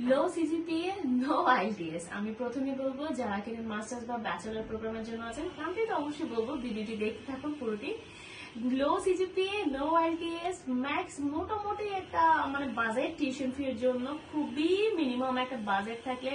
লো CGPA no ITS. আমি প্রথমে বলবো যারা কিনা মাস্টার্স বা ব্যাচেলর প্রোগ্রামের জন্য আছেন তাদের তো অবশ্যই বলবো ভিডিওটি দেখতে থাকুন পুরোটি। লো সিজিপিএ নো আইটিএস ম্যাক্স মোটামুটি একটা মানে বাজেট টিউশন ফি এর জন্য খুবই মিনিমাম একটা বাজেট থাকলে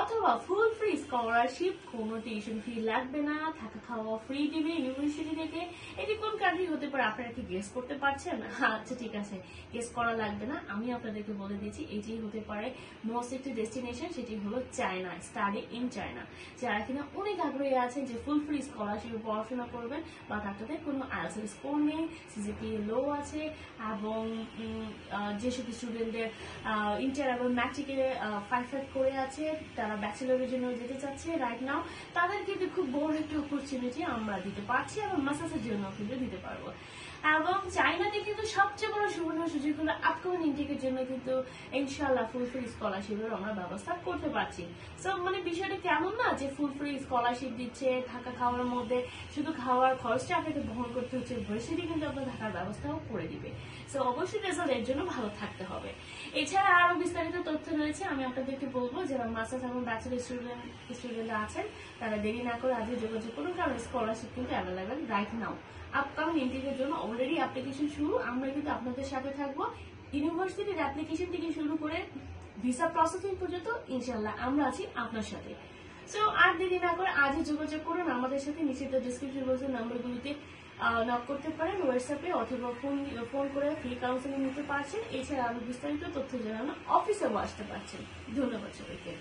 অথবা ফুল ফ্রি স্কলারশিপ, কোনো টিউশন ফি লাগবে না, থাকা খাওয়া ফ্রি দিবে ইউনিভার্সিটি থেকে। এটি কোন কান্ট্রি হতে পারে আপনারা কি গেস করতে পারছেন? আচ্ছা ঠিক আছে, গেস করা লাগবে না, আমি আপনাদেরকে বলে দিচ্ছি এটি হতে পারে মোস্ট একটি ডেস্টিনেশন, সেটি হলো চায়না, স্টাডি ইন চায়না। যারা কিনা অনেক আগ্রহী আছেন যে ফুল ফ্রি স্কলারশিপে পড়াশোনা করবেন বা তাদের কোনো আইএলটিএস স্কোর নেই, সিজিপিএ লো আছে এবং যেসব স্টুডেন্টদের ইন্টার এবং ম্যাট্রিকে 5 করে আছে, তারা ব্যাচেলরের জন্য যেতে চাচ্ছে রাইট নাও, তাদেরকে খুব বড় একটা অপরচুনিটি আমরা দিতে পারছি এবং মাস্টার্সের জন্য কিন্তু দিতে পারবো। এবং চাইনাতে কিন্তু সবচেয়ে বড় সুবর্ণ সুযোগ হলো আপকামিং ইনটেকের জন্য কিন্তু ইনশাআল্লাহ ফুল ফ্রি স্কলারশিপের আমরা ব্যবস্থা করতে পারছি। সো মানে বিষয়টা কেমন না যে ফুল ফ্রি স্কলারশিপ দিচ্ছে, থাকা খাওয়ার মধ্যে শুধু খাওয়ার খরচটা আপনাকে বহন করতে হচ্ছে, ভার্সিটি কিন্তু আপনার থাকার ব্যবস্থাও করে দিবে। সো অবশ্যই রেজাল্ট এর জন্য ভালো থাকতে হবে। এছাড়া আরো বিস্তারিত তথ্য রয়েছে, আমি আপনাদেরকে বলবো যারা মাস্টার্স এবং ব্যাচেলর স্টুডেন্ট আছেন তারা দেরি না করে আজকে যোগাযোগ করুন, কারণ স্কলারশিপ কিন্তু অ্যাভেলেবেল রাইট নাও। আপকামিং ইন্টেকের জন্য অলরেডি অ্যাপ্লিকেশন শুরু, আমরা কিন্তু আপনাদের সাথে থাকবো ইউনিভার্সিটির অ্যাপ্লিকেশন থেকে শুরু করে ভিসা প্রসেসিং পর্যন্ত, ইনশাল্লাহ আমরা আছি আপনার সাথে। সো আর দেরি না করে আজই যোগাযোগ করুন আমাদের সাথে, নিচে ডিসক্রিপশন বক্সের নাম্বারগুলিতে নক করতে পারেন, হোয়াটসঅ্যাপে অথবা ফোন করে ফ্রি কাউন্সিলিং নিতে পারছেন। এছাড়া আরো বিস্তারিত তথ্য জানানো অফিসেও আসতে পারছেন। ধন্যবাদ সবাইকে।